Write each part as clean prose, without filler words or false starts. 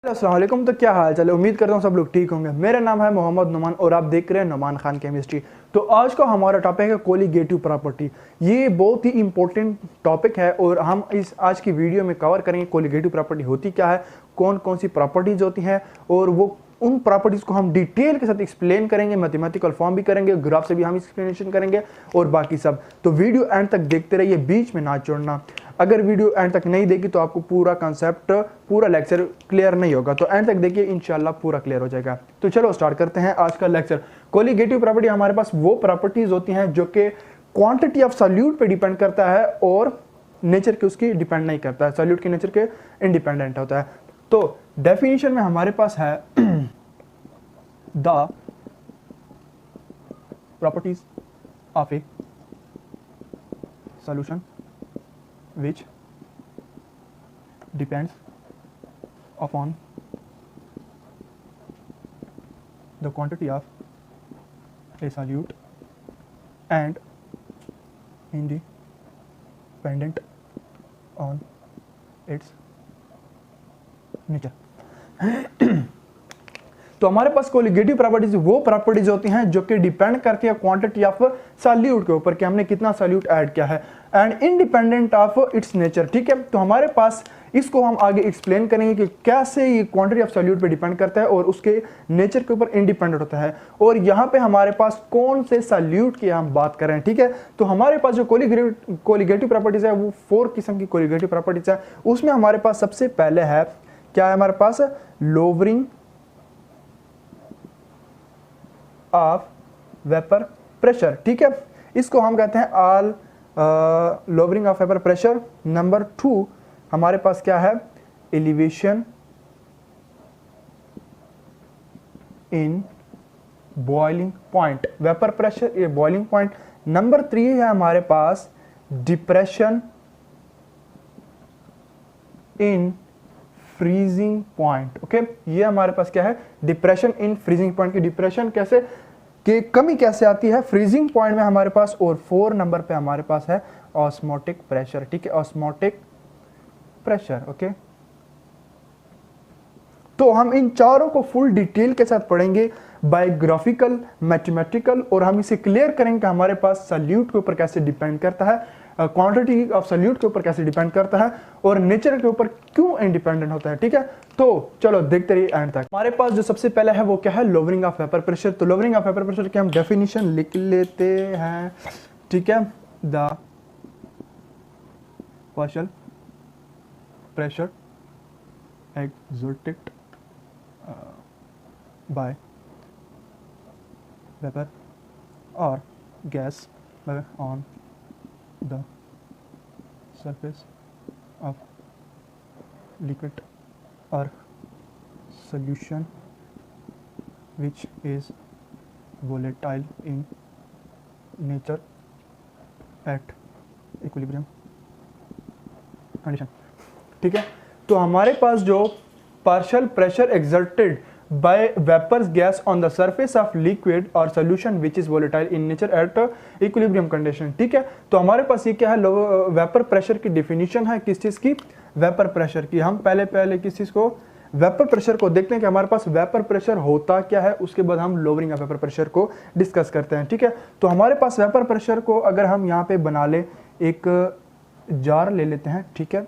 अस्सलाम वालेकुम। तो क्या हाल चाल है? उम्मीद करता हूँ सब लोग ठीक होंगे। मेरा नाम है मोहम्मद नुमान और आप देख रहे हैं नुमान खान केमिस्ट्री। तो आज का हमारा टॉपिक है कोलिगेटिव प्रॉपर्टी। ये बहुत ही इंपॉर्टेंट टॉपिक है और हम इस आज की वीडियो में कवर करेंगे कोलिगेटिव प्रॉपर्टी होती क्या है, कौन कौन सी प्रॉपर्टीज होती हैं और वो उन प्रॉपर्टीज को हम डिटेल के साथ एक्सप्लेन करेंगे, मैथमेटिकल फॉर्म भी करेंगे, ग्राफ से भी हम एक्सप्लेनेशन करेंगे और बाकी सब। तो वीडियो एंड तक देखते रहिए, बीच में ना छोड़ना। अगर वीडियो एंड तक नहीं देखी तो आपको पूरा कंसेप्ट, पूरा लेक्चर क्लियर नहीं होगा। तो एंड तक देखिए, इंशाल्लाह पूरा क्लियर हो जाएगा। तो चलो स्टार्ट करते हैं आज का लेक्चर। कोलिगेटिव प्रॉपर्टी हमारे पास वो प्रॉपर्टीज होती हैं जो कि क्वांटिटी ऑफ सॉल्यूट पे डिपेंड करता है और नेचर के उसकी डिपेंड नहीं करता है, सॉल्यूट के नेचर के इंडिपेंडेंट होता है। तो डेफिनेशन में हमारे पास है the properties of A solution which depends upon the quantity of a solute and independent on its nature। तो हमारे पास कोलिगेटिव प्रॉपर्टीज वो प्रॉपर्टीज होती हैं जो कि डिपेंड करती है क्वांटिटी ऑफ सॉल्यूट के ऊपर कि हमने कितना सॉल्यूट ऐड किया है and independent of its nature. ठीक है, तो हमारे पास इसको हम आगे एक्सप्लेन करेंगे कि कैसे ये क्वांटिटी ऑफ सॉल्यूट पे डिपेंड करता है और उसके नेचर के ऊपर इंडिपेंडेंट होता है। और यहाँ पे हमारे पास कौन से सॉल्यूट की हम बात कर रहे हैं। ठीक है, तो हमारे पास जो कोलिगेटिव प्रॉपर्टीज है वो 4 किस्म की कोलिगेटिव प्रॉपर्टीज है। उसमें हमारे पास सबसे पहले है क्या है, हमारे पास लोवरिंग ऑफ वेपर प्रेशर। ठीक है, इसको हम कहते हैं all lowering of vapour pressure. Number 2 हमारे पास क्या है, elevation in boiling point, vapour pressure ये बॉइलिंग पॉइंट। नंबर 3 है हमारे पास depression in freezing point. Okay, ये हमारे पास क्या है, डिप्रेशन इन फ्रीजिंग पॉइंट की डिप्रेशन कैसे कि कमी कैसे आती है फ्रीजिंग पॉइंट में हमारे पास। और 4 नंबर पे हमारे पास है ऑस्मोटिक प्रेशर। ठीक है, ऑस्मोटिक प्रेशर। ओके, तो हम इन चारों को फुल डिटेल के साथ पढ़ेंगे, बायोग्राफिकल, मैथमेटिकल, और हम इसे क्लियर करेंगे कि हमारे पास सॉल्यूट के ऊपर कैसे डिपेंड करता है, क्वांटिटी ऑफ सॉल्यूट के ऊपर कैसे डिपेंड करता है और नेचर के ऊपर क्यों इंडिपेंडेंट होता है। ठीक है, तो चलो देखते रहिए एंड तक। हमारे पास जो सबसे पहले है वो क्या है, लोवरिंग ऑफ वेपर प्रेशर। तो लोवरिंग ऑफ वेपर प्रेशर की हम डेफिनेशन लिख लेते हैं। ठीक है, the partial pressure exerted by vapor or gas on the surface of liquid or solution which is volatile in nature at equilibrium condition। ठीक है, तो हमारे पास जो partial pressure exerted by vapours gas on the surface of liquid और solution which is volatile in nature at equilibrium condition. ठीक है, तो हमारे पास ये क्या है, वेपर प्रेशर की डिफिनीशन है किस चीज की, वेपर प्रेशर की। हम पहले किस चीज को, वेपर प्रेशर को देखते हैं कि हमारे पास वेपर प्रेशर होता क्या है, उसके बाद हम लोवरिंग ऑफ वेपर प्रेशर को डिस्कस करते हैं। ठीक है, तो हमारे पास वेपर प्रेशर को अगर हम यहाँ पे बना ले, एक जार ले लेते हैं। ठीक है,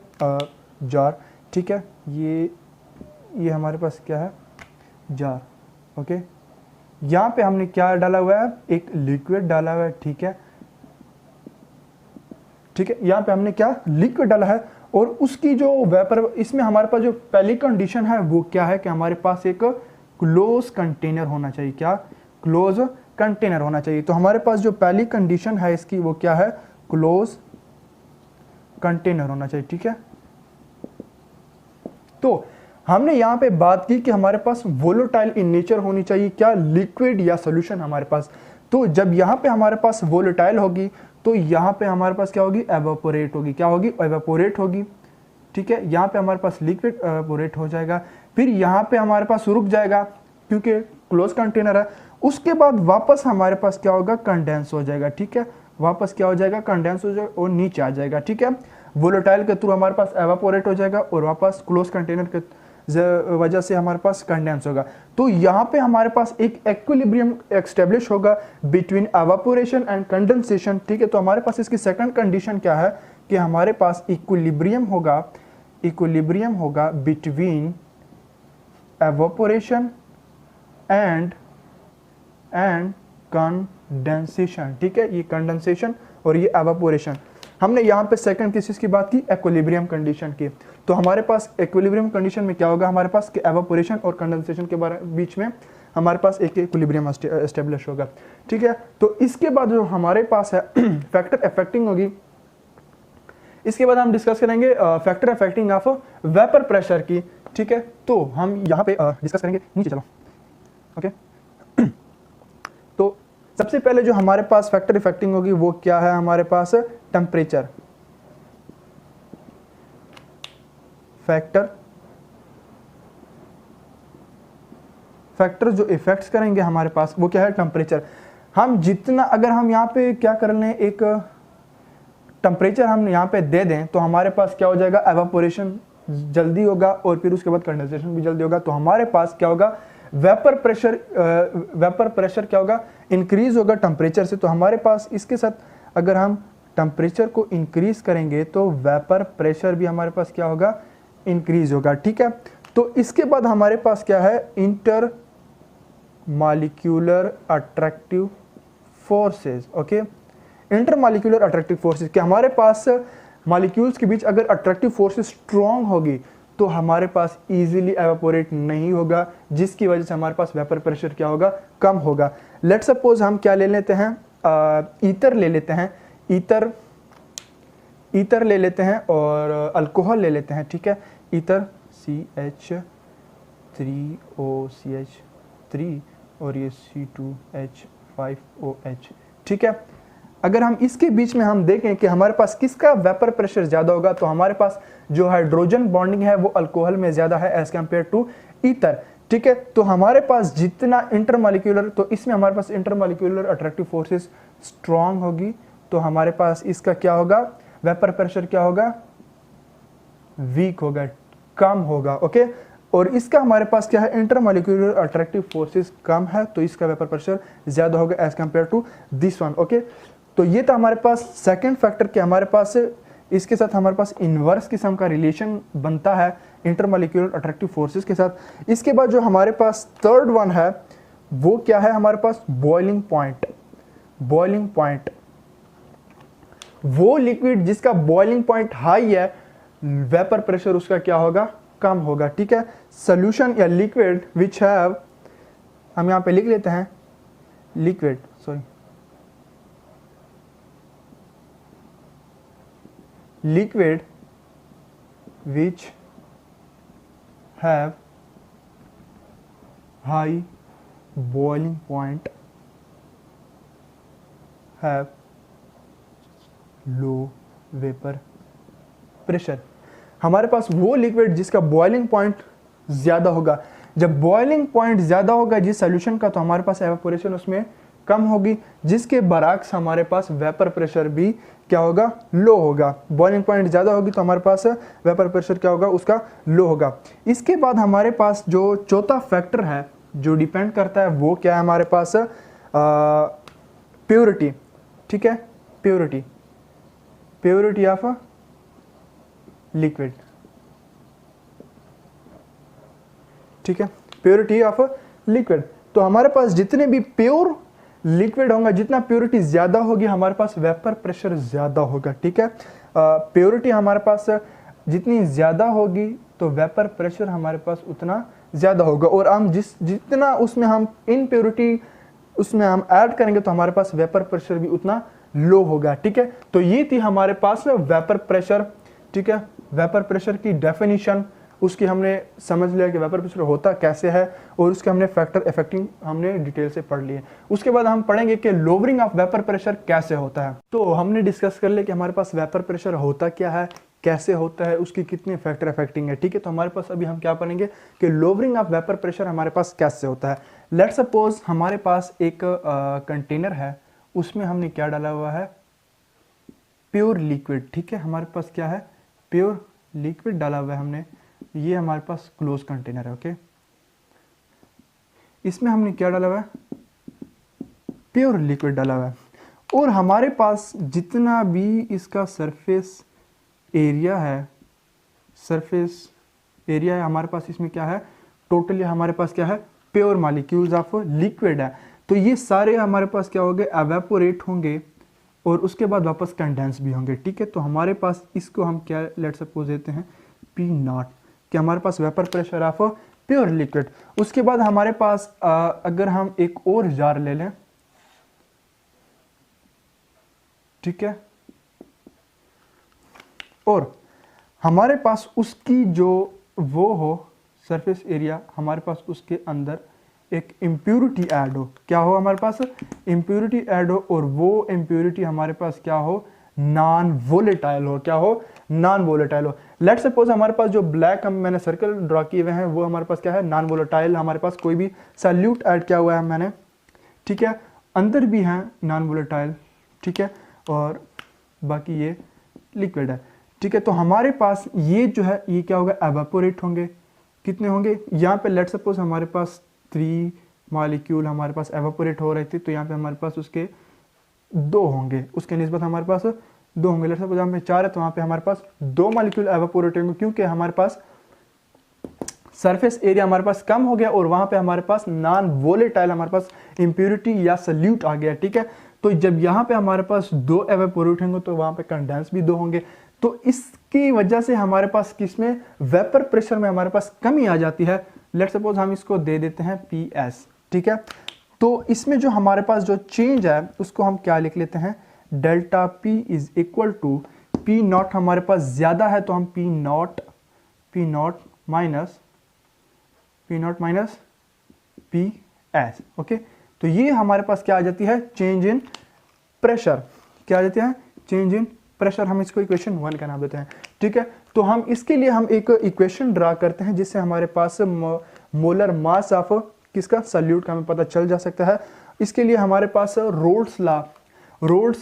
जार। ठीक है, ये हमारे पास क्या है, जार। ओके, यहाँ पे हमने क्या डाला हुआ है, एक लिक्विड डाला हुआ है। ठीक है, ठीक है, यहाँ पे हमने क्या लिक्विड डाला है और उसकी जो वेपर, इसमें हमारे पास जो पहली कंडीशन है वो क्या है कि हमारे पास एक क्लोज कंटेनर होना चाहिए। क्या, क्लोज कंटेनर होना चाहिए। तो हमारे पास जो पहली कंडीशन है इसकी वो क्या है, क्लोज कंटेनर होना चाहिए। ठीक है, तो हमने यहां पे बात की कि हमारे पास वोलेटाइल इन नेचर होनी चाहिए, क्या, लिक्विड या सॉल्यूशन हमारे पास। तो जब यहां पे हमारे पास वोलेटाइल होगी तो यहां पे हमारे पास क्या होगी, एवापोरेट होगी। क्या होगी, एवापोरेट होगी। ठीक है, यहां पे हमारे पास लिक्विड एवापोरेट हो जाएगा, फिर यहां पे हमारे पास रुक जाएगा क्योंकि क्लोज कंटेनर है। उसके बाद वापस हमारे पास क्या होगा, कंडेंस हो जाएगा। ठीक है, वापस क्या हो जाएगा, कंडेंस हो जाएगा और नीचे आ जाएगा। ठीक है, वोलेटाइल के थ्रू हमारे पास एवापोरेट हो जाएगा और वापस क्लोज कंटेनर के वजह से हमारे पास कंडेंस होगा। तो यहाँ पे हमारे पास एक इक्विलिब्रियम एस्टेब्लिश होगा बिटवीन एवापोरेशन एंड कंडेंसेशन, ठीक है। तो हमारे पास इसकी सेकंड कंडीशन क्या है कि हमारे पास इक्विलिब्रियम होगा बिटवीन एवापोरेशन एंड कंडेंसेशन, ठीक है। ये कंडेंसेशन और ये एवापोरेशन। हमने यहाँ पे सेकंड किस चीज की बात की, इक्विलिब्रियम कंडीशन की। तो हमारे पास इक्विलिब्रियम कंडीशन में क्या होगा हमारे पास कि एवापोरेशन और कंडेंसेशन के बीच में हमारे पास एक इक्विलिब्रियम एस्टेब्लिश होगा, ठीक है। तो इसके बाद जो हमारे पास है फैक्टर अफेक्टिंग होगी, इसके बाद हम डिस्कस करेंगे factor affecting of vapour pressure की, ठीक है। तो हम यहाँ पे डिस्कस करेंगे, नीचे चलो, ओके। तो सबसे पहले जो हमारे पास फैक्टर इफेक्टिंग होगी वो क्या है हमारे पास, टेम्परेचर। फैक्टर जो इफेक्ट्स करेंगे हमारे पास वो क्या है, टेम्परेचर। हम जितना अगर हम यहाँ पे क्या कर लें, एक टेम्परेचर हम यहाँ पे दे दें तो हमारे पास क्या हो जाएगा, एवापोरेशन जल्दी होगा और फिर उसके बाद कंडेंसेशन भी जल्दी होगा। तो हमारे पास क्या होगा, वेपर प्रेशर क्या होगा, इंक्रीज होगा टेम्परेचर से। तो हमारे पास इसके साथ अगर हम टेम्परेचर को इंक्रीज करेंगे तो वेपर प्रेशर भी हमारे पास क्या होगा, इंक्रीज होगा, ठीक है। तो इसके बाद हमारे पास क्या है, inter molecular attractive forces, okay. Inter molecular attractive forces कि हमारे पास मॉलिक्यूल्स के बीच अगर अट्रैक्टिव फोर्सेस स्ट्रॉन्ग होगी तो हमारे पास इजीली एवापोरेट नहीं होगा, जिसकी वजह से हमारे पास वेपर प्रेशर क्या होगा, कम होगा। लेट सपोज हम क्या ले लेते हैं, ईथर ले लेते हैं, ईथर ले लेते हैं और अल्कोहल ले लेते हैं, ठीक है। ईथर CH3OCH3 और ये C2H5OH, ठीक है। अगर हम इसके बीच में हम देखें कि हमारे पास किसका वेपर प्रेशर ज्यादा होगा, तो हमारे पास जो हाइड्रोजन बॉन्डिंग है वो अल्कोहल में ज्यादा है एज कंपेयर टू ईथर, ठीक है। तो हमारे पास जितना इंटरमॉलिक्यूलर, तो इसमें हमारे पास इंटरमॉलिक्यूलर अट्रैक्टिव फोर्सेस स्ट्रांग होगी, तो हमारे पास इसका क्या होगा, वेपर प्रेशर क्या होगा, वीक होगा, कम होगा, ओके। और इसका हमारे पास क्या है, इंटरमॉलिक्यूलर अट्रैक्टिव फोर्सेस कम है, तो इसका वेपर प्रेशर ज्यादा होगा as compare to this one, okay. तो ये था हमारे पास सेकंड फैक्टर के हमारे पास इसके साथ हमारे पास इनवर्स किस्म का रिलेशन बनता है इंटरमॉलिक्यूलर अट्रैक्टिव फोर्सेस के साथ। इसके बाद जो हमारे पास थर्ड वन है वो क्या है हमारे पास, बॉइलिंग पॉइंट। वो लिक्विड जिसका बॉइलिंग पॉइंट हाई है, वेपर प्रेशर उसका क्या होगा, कम होगा, ठीक है। सोल्यूशन या लिक्विड विच हैव, हम यहां पे लिख लेते हैं liquid which have high boiling point have low vapor pressure। हमारे पास वो लिक्विड जिसका बॉइलिंग पॉइंट ज्यादा होगा। जब बॉइलिंग पॉइंट ज्यादा होगा जिस सॉल्यूशन का, तो हमारे पास एवापोरेशन उसमें कम होगी, जिसके बरअक्स हमारे पास वेपर प्रेशर भी क्या होगा, लो होगा। बॉइलिंग पॉइंट ज्यादा होगी तो हमारे पास वेपर प्रेशर क्या होगा, उसका लो होगा। इसके बाद हमारे पास जो चौथा फैक्टर है जो डिपेंड करता है वो क्या है हमारे पास, प्योरिटी, ठीक है। प्योरिटी ऑफ लिक्विड, ठीक है, प्योरिटी ऑफ लिक्विड। तो हमारे पास जितने भी प्योर लिक्विड होगा, जितना प्योरिटी ज्यादा होगी हमारे पास वेपर प्रेशर ज्यादा होगा, ठीक है। प्योरिटी हमारे पास जितनी ज्यादा होगी तो वेपर प्रेशर हमारे पास उतना ज्यादा होगा। और हम जितना उसमें हम इनप्योरिटी उसमें हम ऐड करेंगे तो हमारे पास वेपर प्रेशर भी उतना लो होगा, ठीक है। तो ये थी हमारे पास वेपर प्रेशर, ठीक है। वेपर प्रेशर की डेफिनेशन उसकी हमने समझ लिया कि वेपर प्रेशर होता कैसे है, और उसके हमने फैक्टर इफेक्टिंग हमने डिटेल से पढ़ लिए। उसके बाद हम पढ़ेंगे कि लोअरिंग ऑफ वेपर प्रेशर कैसे होता है। तो हमने डिस्कस कर लिया कि हमारे पास वेपर प्रेशर होता क्या है, कैसे होता है, उसकी कितने फैक्टर इफेक्टिंग है, ठीक है। तो हमारे पास अभी हम क्या पढ़ेंगे कि लोअरिंग ऑफ वेपर प्रेशर हमारे पास कैसे होता है। लेट्स सपोज हमारे पास एक कंटेनर है, उसमें हमने क्या डाला हुआ है, प्योर लिक्विड, ठीक है। हमारे पास क्या है, प्योर लिक्विड डाला हुआ है हमने। ये हमारे पास क्लोज कंटेनर है। ओके, इसमें हमने क्या डाला हुआ है, प्योर लिक्विड डाला हुआ है, और हमारे पास जितना भी इसका सरफेस एरिया है, सरफेस एरिया है हमारे पास, इसमें क्या है, टोटली हमारे पास क्या है, प्योर मॉलिक्यूल्स ऑफ लिक्विड है। तो ये सारे हमारे पास क्या होंगे, एवेपोरेट होंगे और उसके बाद वापस कंडेंस भी होंगे। ठीक है, तो हमारे पास इसको हम क्या लेट सपोज देते हैं P0, कि हमारे पास vapour pressure of pure liquid. उसके बाद हमारे पास अगर हम एक और जार ले लें, ठीक है, और हमारे पास उसकी जो वो हो सरफेस एरिया, हमारे पास उसके अंदर एक इम्प्यूरिटी ऐड हो, क्या हो हमारे पास इम्प्यूरिटी ऐड हो, और वो इम्प्यूरिटी हमारे पास क्या हो, नॉन वोलेटाइल हो, क्या हो, नॉन वोलेटाइल हो। लेट सपोज हमारे पास जो ब्लैक हम मैंने सर्कल ड्रॉ किए हुए हैं वो हमारे पास क्या है, नॉन वोलेटाइल, हमारे पास कोई भी सॉल्यूट ऐड किया हुआ है मैंने, ठीक है, अंदर भी है नॉन वोलेटाइल, ठीक है, और बाकी ये लिक्विड है। ठीक है, तो हमारे पास ये जो है ये क्या होगा, एवापोरेट होंगे, कितने होंगे, यहाँ पे लेट सपोज हमारे पास 3 मॉलिक्यूल हमारे पास एवापोरेट हो रहे थे, तो यहाँ पे हमारे पास उसके 2 होंगे, उसके निस्बत हमारे पास 2 होंगे। लेट सपोज यहाँ पे 4 है तो वहाँ पे हमारे पास 2 मॉलिक्यूल एवापोरेट होंगे, क्योंकि हमारे पास सरफेस एरिया हमारे पास कम हो गया और वहाँ पे हमारे पास नॉन वोलेटाइल हमारे पास इम्प्यूरिटी या सल्यूट आ गया। ठीक है, तो जब यहाँ पे हमारे पास 2 एवापोरेट होंगे तो वहाँ पे कंडेंस भी 2 होंगे, तो इसकी वजह से हमारे पास किसमें, वेपर प्रेशर में हमारे पास कमी आ जाती है। लेट सपोज हम इसको दे देते हैं PS। ठीक है, तो इसमें जो हमारे पास जो चेंज है उसको हम क्या लिख लेते हैं, delta P is equal to P0, हमारे पास ज्यादा है तो हम P0 माइनस PS। ओके, तो ये हमारे पास क्या आ जाती है, चेंज इन प्रेशर, क्या आ जाती है, चेंज इन प्रेशर, हम इसको इक्वेशन 1 का नाम देते हैं। ठीक है, तो हम इसके लिए हम एक इक्वेशन ड्रा करते हैं जिससे हमारे पास मोलर मास ऑफ किसका, सॉल्यूट का हमें पता चल जा सकता है। इसके लिए हमारे पास रोल्स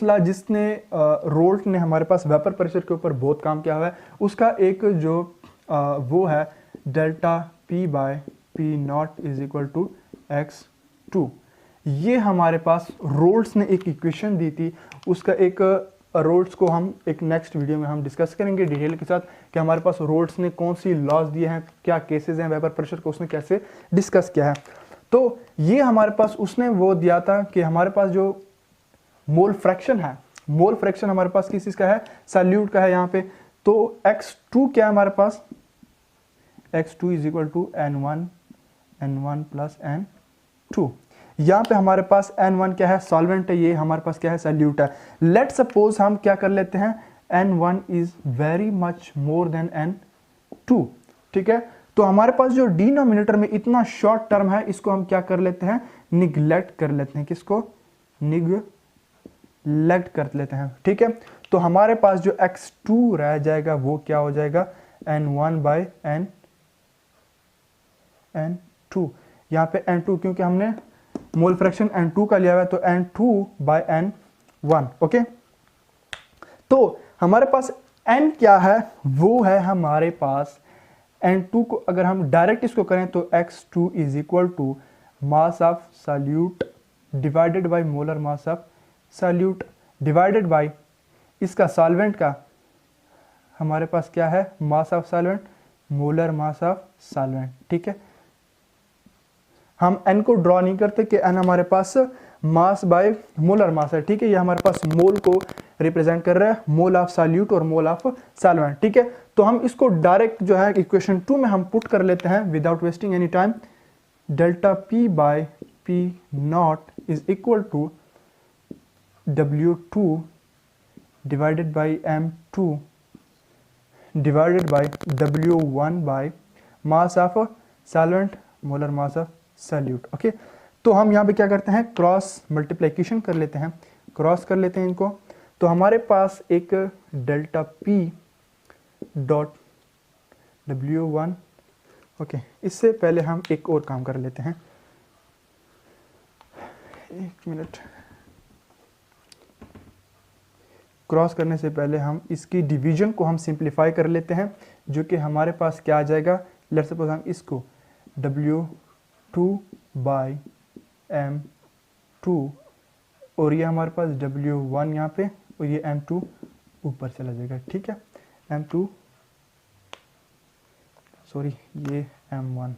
लॉ जिसने रोल्ट ने हमारे पास वेपर प्रेशर के ऊपर बहुत काम किया हुआ है, उसका एक जो वो है delta P by P0 is equal to x2। ये हमारे पास रोल्स ने एक इक्वेशन दी थी, उसका एक रोल्स को हम एक नेक्स्ट वीडियो में हम डिस्कस करेंगे डिटेल के साथ कि हमारे पास रोल्स ने कौन सी लॉज दिए हैं, क्या केसेस हैं वेपर प्रेशर को उसने कैसे डिस्कस किया है। तो ये हमारे पास उसने वो दिया था कि हमारे पास जो मोल फ्रैक्शन है, मोल फ्रैक्शन हमारे पास किस चीज का है, सॉल्यूट का है यहाँ पे। तो x2 क्या है हमारे पास, x2 is equal to n1 plus n2। यहाँ पे हमारे पास n1 क्या है, सॉल्वेंट है, ये हमारे पास क्या है, सॉल्यूट है। लेट सपोज हम क्या कर लेते हैं, n1 is very much more than n2। ठीक है, तो हमारे पास जो डिनोमिनेटर में इतना शॉर्ट टर्म है इसको हम क्या कर लेते हैं, निगलेक्ट कर लेते हैं, किसको, निगलेक्ट कर लेते हैं। ठीक है, तो हमारे पास जो x2 रह जाएगा वो क्या हो जाएगा, n1 बाय n2। यहाँ पे n2 क्योंकि हमने मोल फ्रैक्शन n2 का लिया हुआ है तो n2 बाय n1। ओके, तो हमारे पास n क्या है, वो है हमारे पास n2 को अगर हम डायरेक्ट इसको करें तो x2 is equal to mass of solute divided by molar mass of solute divided by इसका सॉल्वेंट का हमारे पास क्या है, mass of solvent, molar mass of solvent. ठीक है, हम n को ड्रॉ नहीं करते कि n हमारे पास मास बाय मोलर मास है। ठीक है, ये हमारे पास मोल को रिप्रेजेंट कर रहा है, मोल ऑफ सॉल्यूट और मोल ऑफ सॉल्वेंट। ठीक है, तो हम इसको डायरेक्ट जो है इक्वेशन 2 में हम पुट कर लेते हैं without wasting any time. Delta P by P0 is equal to W2 divided by M2 divided by W1 by mass of solvent, molar mass of solute. Okay, तो हम यहाँ पे क्या करते हैं, क्रॉस मल्टीप्लिकेशन कर लेते हैं, क्रॉस कर लेते हैं इनको, तो हमारे पास एक delta P dot W1। Okay, इससे पहले हम एक और काम कर लेते हैं, एक मिनट, क्रॉस करने से पहले हम इसकी डिवीजन को हम सिंप्लीफाई कर लेते हैं, जो कि हमारे पास क्या आ जाएगा, लेट्स सपोज हम इसको W2/M2 और ये हमारे पास W1 यहाँ पे और ये M2 ऊपर चला जाएगा, ठीक है। M2 सॉरी ये M1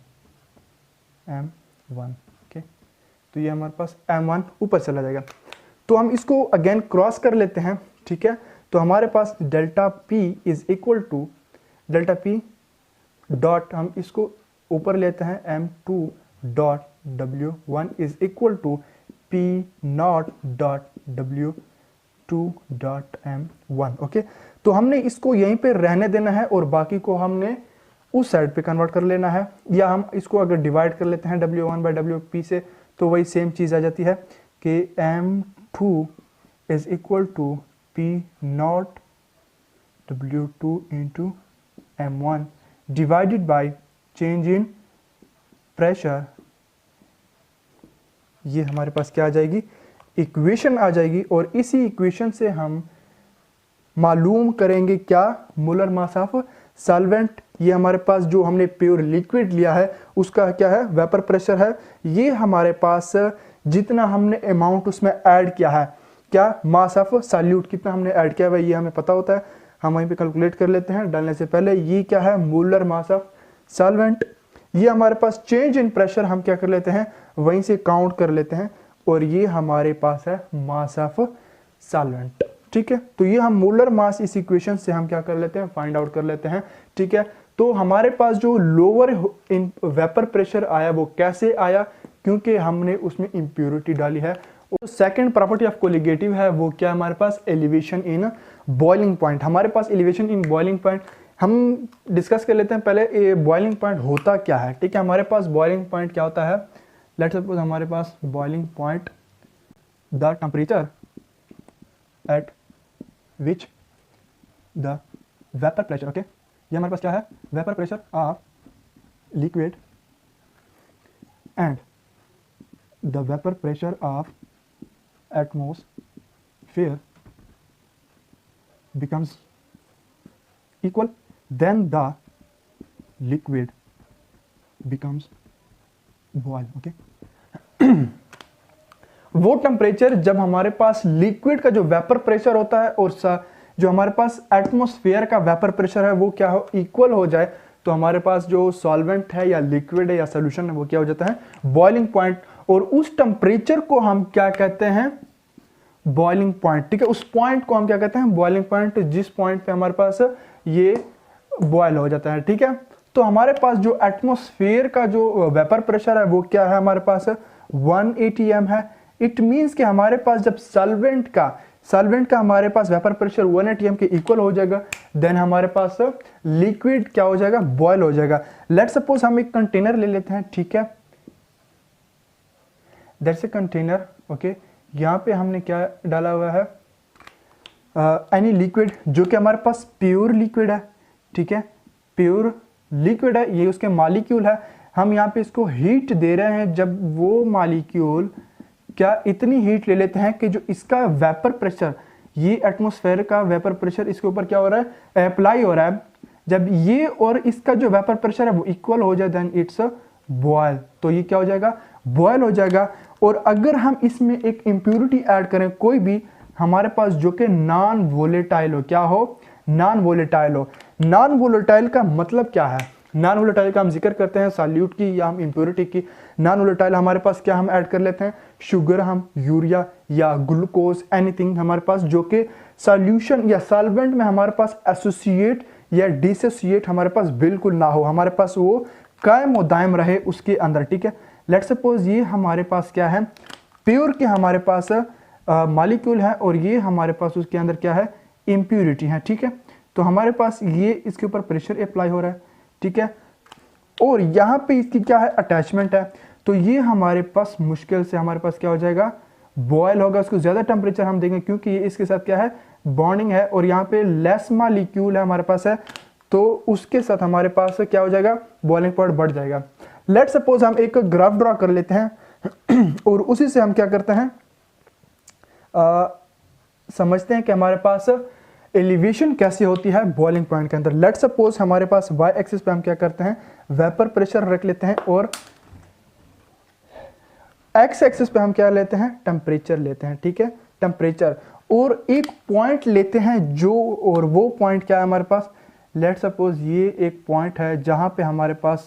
ओके, तो ये हमारे पास M1 ऊपर चला जाएगा। तो हम इसको अगेन क्रॉस कर लेते हैं, ठीक है। तो हमारे पास delta P is equal to delta P dot, हम इसको ऊपर लेते हैं M2 dot W1 is equal to P nought dot W2 dot M1, okay. तो हमने इसको यहीं पे रहने देना है और बाकी को हमने उस साइड पे कन्वर्ट कर लेना है, या हम इसको अगर डिवाइड कर लेते हैं W1/WP से तो वही सेम चीज़ आ जाती है कि M2 is equal to P not W2 into M1 divided by change in pressure. ये हमारे पास क्या आ जाएगी, इक्वेशन आ जाएगी, और इसी इक्वेशन से हम मालूम करेंगे क्या, मोलर मास ऑफ सॉल्वेंट। ये हमारे पास जो हमने प्योर लिक्विड लिया है उसका क्या है, वेपर प्रेशर है। ये हमारे पास जितना हमने अमाउंट उसमें ऐड किया है, क्या मास ऑफ सॉल्यूट कितना हमने ऐड किया है ये हमें पता होता है, हम वहीं पे कैलकुलेट कर लेते हैं डालने से पहले। ये क्या है, मोलर मास ऑफ सॉल्वेंट। ये हमारे पास चेंज इन प्रेशर हम क्या कर लेते हैं, वहीं से काउंट कर लेते हैं, और ये हमारे पास है मास ऑफ सॉल्वेंट, ठीक है। तो ये हम मोलर मास इस इक्वेशन से हम क्या कर लेते हैं, फाइंड आउट कर लेते हैं, ठीक है। तो हमारे पास जो लोअर इन वेपर प्रेशर आया वो कैसे आया, क्योंकि हमने उसमें इम्प्योरिटी डाली है। और सेकंड प्रॉपर्टी ऑफ कोलिगेटिव है वो क्या, हमारे पास एलिवेशन इन बॉइलिंग पॉइंट। हमारे पास एलिवेशन इन बॉइलिंग पॉइंट हम डिस्कस कर लेते हैं पहले, ये बॉइलिंग पॉइंट होता क्या है, ठीक है। हमारे पास बॉइलिंग पॉइंट क्या होता है, लेट्स सपोज हमारे पास boiling point the temperature at which the vapour pressure, okay. ये हमारे पास क्या है, vapour pressure of liquid and the vapour pressure of atmosphere becomes equal, then the liquid becomes boil, okay। वो टेम्परेचर जब हमारे पास लिक्विड का जो वेपर प्रेशर होता है और जो हमारे पास एटमॉस्फेयर का वेपर प्रेशर है वो क्या हो, इक्वल हो जाए, तो हमारे पास जो सॉल्वेंट है या लिक्विड है या सोल्यूशन है वो क्या हो जाता है, बॉइलिंग पॉइंट। और उस टेम्परेचर को हम क्या कहते हैं, बॉइलिंग पॉइंट, ठीक है। उस पॉइंट को हम क्या कहते हैं, बॉइलिंग पॉइंट, जिस पॉइंट पे हमारे पास ये बॉयल हो जाता है, ठीक है। तो हमारे पास जो एटमॉस्फेयर का जो वेपर प्रेशर है वो क्या है, हमारे पास 180 m है। इट मींस कि हमारे पास जब सॉल्वेंट का हमारे पास वेपर प्रेशर 180 m के इक्वल हो जाएगा, देन हमारे पास लिक्विड क्या हो जाएगा, बॉयल हो जाएगा। लेट्स सपोज हम एक कंटेनर ले लेते हैं, ठीक है, दैट्स ए कंटेनर, ओके। यहाँ पे हमने क्या डाला हुआ है, एनी लिक्विड जो कि हमारे पास प्योर लिक्विड है, ठीक है, प्योर लिक्विड है, ये उसके मॉलिक्यूल है। हम यहाँ पे इसको हीट दे रहे हैं, जब वो मॉलिक्यूल क्या इतनी हीट ले लेते हैं कि जो इसका वेपर प्रेशर, ये एटमॉस्फेयर का वेपर प्रेशर इसके ऊपर क्या हो रहा है, अप्लाई हो रहा है, जब ये और इसका जो वेपर प्रेशर है वो इक्वल हो जाए, देन इट्स बॉयल। तो ये क्या हो जाएगा, बॉयल हो जाएगा। और अगर हम इसमें एक इम्प्योरिटी ऐड करें कोई भी हमारे पास जो कि नॉन वोलेटाइल हो, क्या हो, नॉन वोलेटाइल हो। नॉन वोलेटाइल का मतलब क्या है, नॉन वोलेटाइल का हम जिक्र करते हैं सॉल्यूट की या हम इम्प्योरिटी की। नॉन वोलेटाइल हमारे पास क्या हम ऐड कर लेते हैं, शुगर, हम यूरिया या ग्लूकोज, एनीथिंग हमारे पास जो कि सॉल्यूशन या सॉल्वेंट में हमारे पास एसोसिएट या डिसोसिएट हमारे पास बिल्कुल ना हो, हमारे पास वो कायम और दायम रहे उसके अंदर, ठीक है। लेट्स सपोज ये हमारे पास क्या है, प्योर के हमारे पास मॉलिक्यूल है और ये हमारे पास उसके अंदर क्या है, इम्प्योरिटी है, ठीक है। तो हमारे पास ये इसके ऊपर प्रेशर अप्लाई हो रहा है, ठीक है, और यहाँ पे इसकी क्या है, अटैचमेंट है। तो ये हमारे पास मुश्किल से हमारे पास क्या हो जाएगा, बॉयल होगा। उसको ज्यादा टेम्परेचर हम देंगे क्योंकि ये इसके साथ क्या है, बॉन्डिंग है, और यहाँ पे लेस मॉलिक्यूल है हमारे पास है, तो उसके साथ हमारे पास क्या हो जाएगा, बॉइलिंग पॉइंट बढ़ जाएगा। लेट्स सपोज हम एक ग्राफ ड्रॉ कर लेते हैं और उसी से हम क्या करते हैं, समझते हैं कि हमारे पास एलिवेशन कैसी होती है बॉइलिंग पॉइंट के अंदर। लेट सपोज हमारे पास वाई एक्सिस पे हम क्या करते हैं, वेपर प्रेशर रख लेते हैं, और एक्स एक्सिस पे हम क्या लेते हैं, टेम्परेचर लेते हैं। ठीक है, टेम्परेचर, और एक पॉइंट लेते हैं जो, और वो पॉइंट क्या है हमारे पास, लेट सपोज ये एक पॉइंट है जहां पे हमारे पास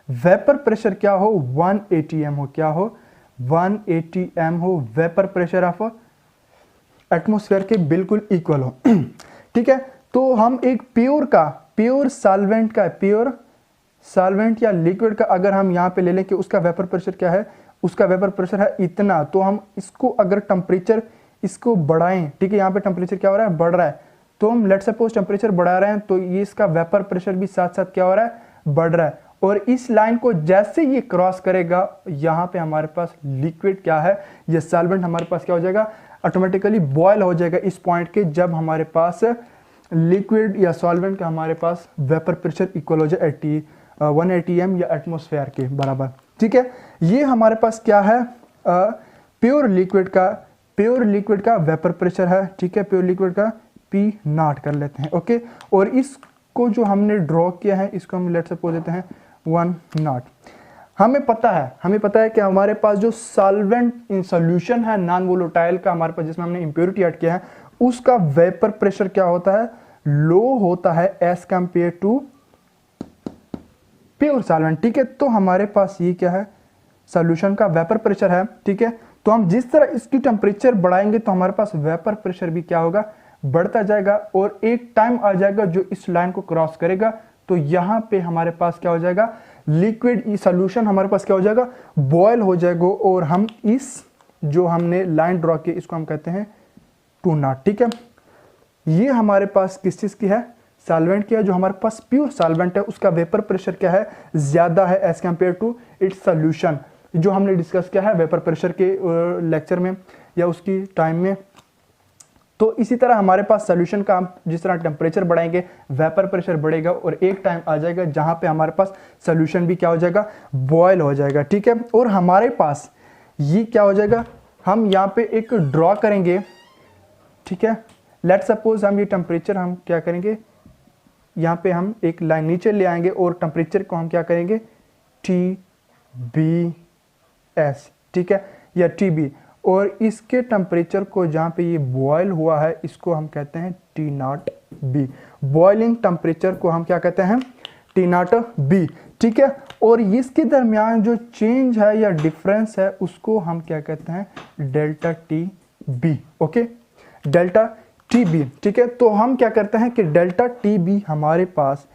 वेपर प्रेशर क्या हो, 180 एम हो, क्या हो, 180 एम हो, वेपर प्रेशर ऑफ एटमॉस्फेयर के बिल्कुल इक्वल हो। ठीक है, तो हम एक प्योर सॉल्वेंट या लिक्विड का अगर हम यहाँ पे ले लें कि उसका वेपर प्रेशर क्या है, उसका वेपर प्रेशर है इतना, तो हम इसको अगर टेम्परेचर इसको बढ़ाएं, ठीक है, यहाँ पे टेम्परेचर क्या हो रहा है, बढ़ रहा है, तो हम लेट सपोज टेम्परेचर बढ़ा रहे हैं, तो ये इसका वेपर प्रेशर भी साथ साथ क्या हो रहा है, बढ़ रहा है। और इस लाइन को जैसे ये क्रॉस करेगा, यहाँ पे हमारे पास लिक्विड क्या है, ये सॉल्वेंट हमारे पास क्या हो जाएगा, ऑटोमेटिकली बॉयल हो जाएगा इस पॉइंट के, जब हमारे पास लिक्विड या सॉल्वेंट का हमारे पास वेपर प्रेशर इक्वल हो जाए 180 एम या एटमॉस्फेयर के बराबर। ठीक है, ये हमारे पास क्या है, प्योर लिक्विड का वेपर प्रेशर है। ठीक है, प्योर लिक्विड का P0 कर लेते हैं। ओके, और इसको जो हमने ड्रॉ किया है, इसको हम लेट सपोज देते हैं 1 नॉट। हमें पता है कि हमारे पास जो सॉल्वेंट इन सॉल्यूशन है नॉन वोलेटाइल का हमारे पास, जिसमें हमने इंप्योरिटी ऐड किया है, उसका वेपर प्रेशर क्या होता है, लो होता है as compare to pure solvent. ठीक है, तो हमारे पास ये क्या है, सॉल्यूशन का वेपर प्रेशर है। ठीक है, तो हम जिस तरह इसकी टेम्परेचर बढ़ाएंगे तो हमारे पास वेपर प्रेशर भी क्या होगा, बढ़ता जाएगा, और एक टाइम आ जाएगा जो इस लाइन को क्रॉस करेगा, तो यहां पे हमारे पास क्या हो जाएगा, लिक्विड सॉल्यूशन हमारे पास क्या हो जाएगा, बॉयल हो जाएगा, और हम इस जो हमने लाइन ड्रॉ की इसको हम कहते हैं 2 नॉट। ठीक है, ये हमारे पास किस चीज की है, सॉल्वेंट की है। जो हमारे पास प्योर सॉल्वेंट है उसका वेपर प्रेशर क्या है, ज्यादा है as compare to its solution, जो हमने डिस्कस किया है वेपर प्रेशर के लेक्चर में या उसकी टाइम में। तो इसी तरह हमारे पास सॉल्यूशन का हम जिस तरह टेम्परेचर बढ़ाएंगे वेपर प्रेशर बढ़ेगा, और एक टाइम आ जाएगा जहां पे हमारे पास सॉल्यूशन भी क्या हो जाएगा, बॉयल हो जाएगा। ठीक है, और हमारे पास ये क्या हो जाएगा, हम यहाँ पे एक ड्रॉ करेंगे। ठीक है, लेट सपोज हम ये टेम्परेचर हम क्या करेंगे, यहाँ पे हम एक लाइन नीचे ले आएंगे, और टेम्परेचर को हम क्या करेंगे, TBS, ठीक है, या TB, और इसके टेम्परेचर को जहाँ पे ये बॉयल हुआ है इसको हम कहते हैं T0B। बॉइलिंग टेम्परेचर को हम क्या कहते हैं, T0B। ठीक है, और इसके दरमियान जो चेंज है या डिफरेंस है उसको हम क्या कहते हैं, delta TB। Okay, delta TB। ठीक है, तो हम क्या करते हैं कि डेल्टा TB हमारे पास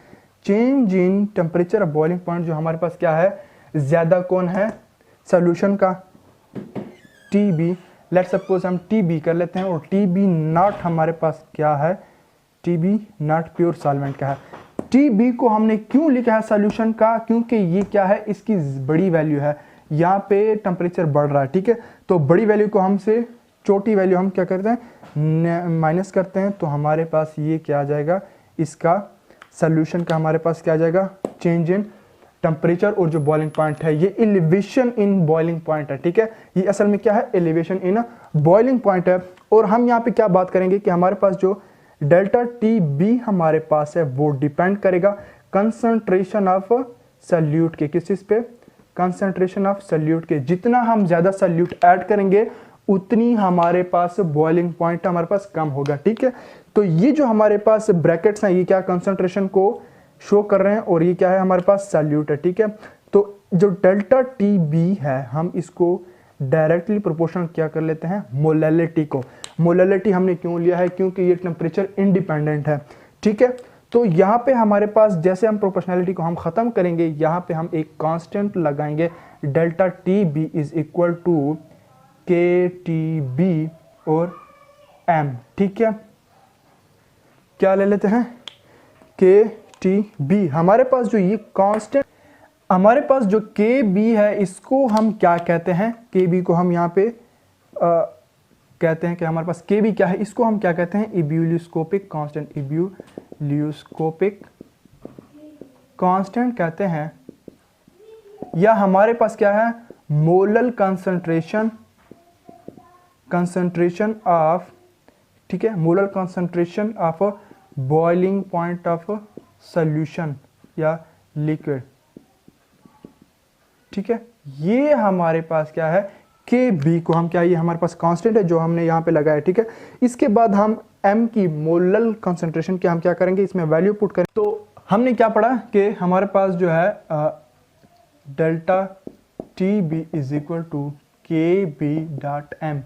change in temperature of boiling point जो हमारे पास क्या है, ज्यादा कौन है, सॉल्यूशन का TB। लेट सपोज हम TB कर लेते हैं, और TB0 हमारे पास क्या है, TB0 प्योर सॉल्वेंट का है। TB को हमने क्यों लिखा है सॉल्यूशन का, क्योंकि ये क्या है, इसकी बड़ी वैल्यू है, यहाँ पे टेम्परेचर बढ़ रहा है। ठीक है, तो बड़ी वैल्यू को हमसे छोटी वैल्यू हम क्या करते हैं, माइनस करते हैं, तो हमारे पास ये क्या आ जाएगा, इसका सॉल्यूशन का हमारे पास क्या आ जाएगा, चेंज इन टेम्परेचर, और जो बॉइलिंग पॉइंट है ये एलिवेशन इन बॉइलिंग पॉइंट है। ठीक है, ये असल में क्या है, एलिवेशन इन बॉइलिंग पॉइंट है। और हम यहाँ पे क्या बात करेंगे कि हमारे पास जो डेल्टा TB हमारे पास है वो डिपेंड करेगा कंसंट्रेशन ऑफ सॉल्यूट के, किस चीज पे, कंसंट्रेशन ऑफ सॉल्यूट के। जितना हम ज्यादा सॉल्यूट ऐड करेंगे उतनी हमारे पास बॉइलिंग पॉइंट हमारे पास कम होगा। ठीक है, तो ये जो हमारे पास ब्रैकेट्स हैं ये क्या कंसंट्रेशन को शो कर रहे हैं, और ये क्या है हमारे पास सॉल्यूट है। ठीक है, तो जो डेल्टा TB है हम इसको डायरेक्टली प्रोपोर्शनल क्या कर लेते हैं, मोलैलिटी को। मोलैलिटी हमने क्यों लिया है, क्योंकि ये टेम्परेचर इंडिपेंडेंट है। ठीक है, तो यहाँ पे हमारे पास जैसे हम प्रोपोर्शनैलिटी को हम खत्म करेंगे, यहाँ पे हम एक कांस्टेंट लगाएंगे, delta TB is equal to KTB और M। ठीक है, क्या ले लेते हैं, KTB। हमारे पास जो ये कांस्टेंट, हमारे पास जो KB है इसको हम क्या कहते हैं, KB को हम यहाँ पे कहते हैं कि हमारे पास KB क्या है, इसको हम क्या कहते हैं, इब्यूलियोस्कोपिक कांस्टेंट, इब्यूलियोस्कोपिक कांस्टेंट कहते हैं। या हमारे पास क्या है, मोलल कंसंट्रेशन ऑफ ठीक है, molar concentration of boiling point of solution या लिक्विड, ठीक है। ये हमारे पास क्या है, के बी को हम क्या, ये हमारे पास कांस्टेंट है जो हमने यहाँ पे लगाया, ठीक है। इसके बाद हम एम की मोलर कॉन्सेंट्रेशन की हम क्या करेंगे, इसमें वैल्यू पुट करें। तो हमने क्या पढ़ा कि हमारे पास जो है delta T B is equal to K B dot M,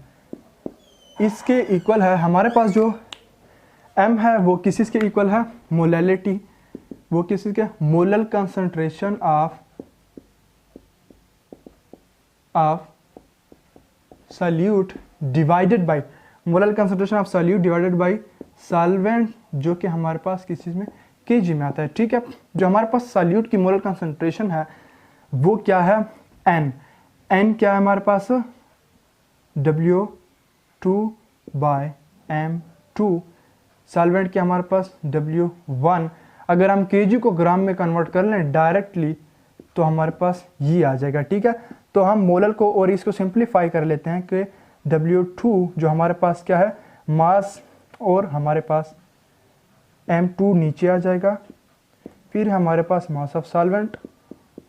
इसके इक्वल है हमारे पास जो m है वो किस के इक्वल है, मोलैलिटी, वो किस के, molar concentration of solute divided by, molar concentration of solute divided bye solvent, जो कि हमारे पास किस चीज में, केजी में आता है, ठीक है। जो हमारे पास सॉल्यूट की मोलर कंसंट्रेशन है वो क्या है, n क्या है हमारे पास, W2/M2, सॉल्वेंट क्या हमारे पास W1। अगर हम केजी को ग्राम में कन्वर्ट कर लें डायरेक्टली तो हमारे पास ये आ जाएगा, ठीक है। तो हम मोलर को और इसको सिंप्लीफाई कर लेते हैं कि W2 जो हमारे पास क्या है मास, और हमारे पास M2 नीचे आ जाएगा, फिर हमारे पास मास ऑफ सॉल्वेंट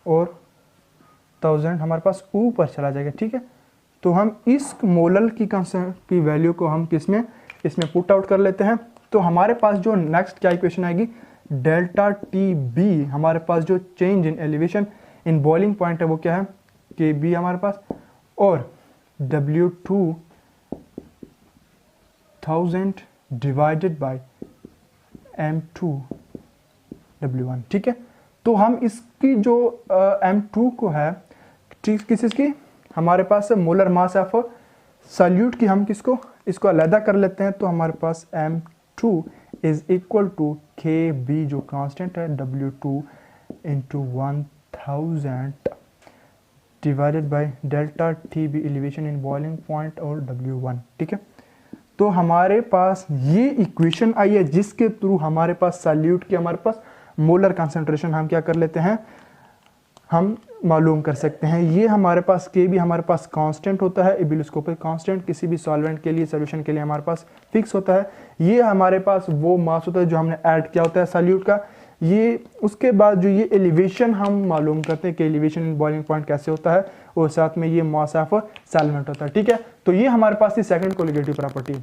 और 1000 हमारे पास ऊपर चला जाएगा, ठीक है। तो हम इस मोलर की वैल्यू को हम किसमें, इसमें पुट आउट कर लेते हैं। तो हमारे पास जो नेक्स्ट क्या इक्वेशन आएगी, डेल्टा टी बी, हमारे पास जो change in elevation in boiling point है वो क्या है, के बी हमारे पास, और W2 divided by M2 W1, ठीक है। तो हम इसकी जो M2 को है, ठीक किस की, हमारे पास मोलर मास ऑफ सॉल्यूट की, हम किसको, इसको अलग कर लेते हैं। तो हमारे पास M2 is equal to K B जो कांस्टेंट है W2 into 1000 divided by delta T B elevation in boiling point और W1, ठीक है। तो हमारे पास ये इक्वेशन आई है जिसके थ्रू हमारे पास सॉल्यूट की हमारे पास मोलर कंसंट्रेशन हम क्या कर लेते हैं, हम मालूम कर सकते हैं। ये हमारे पास के भी हमारे पास कांस्टेंट होता है, एबिलिस्कोपिक कांस्टेंट, किसी भी सॉल्वेंट के लिए, सॉल्यूशन के लिए हमारे पास फिक्स होता है। ये हमारे पास वो मास होता है जो हमने ऐड किया होता है सॉल्यूट का। ये उसके बाद जो ये एलिवेशन हम मालूम करते हैं कि एलिवेशन इन बॉइलिंग पॉइंट कैसे होता है, और साथ में ये मास ऑफ सॉल्वेंट होता है, ठीक है। तो ये हमारे पास सेकंड कोलिगेटिव प्रॉपर्टी।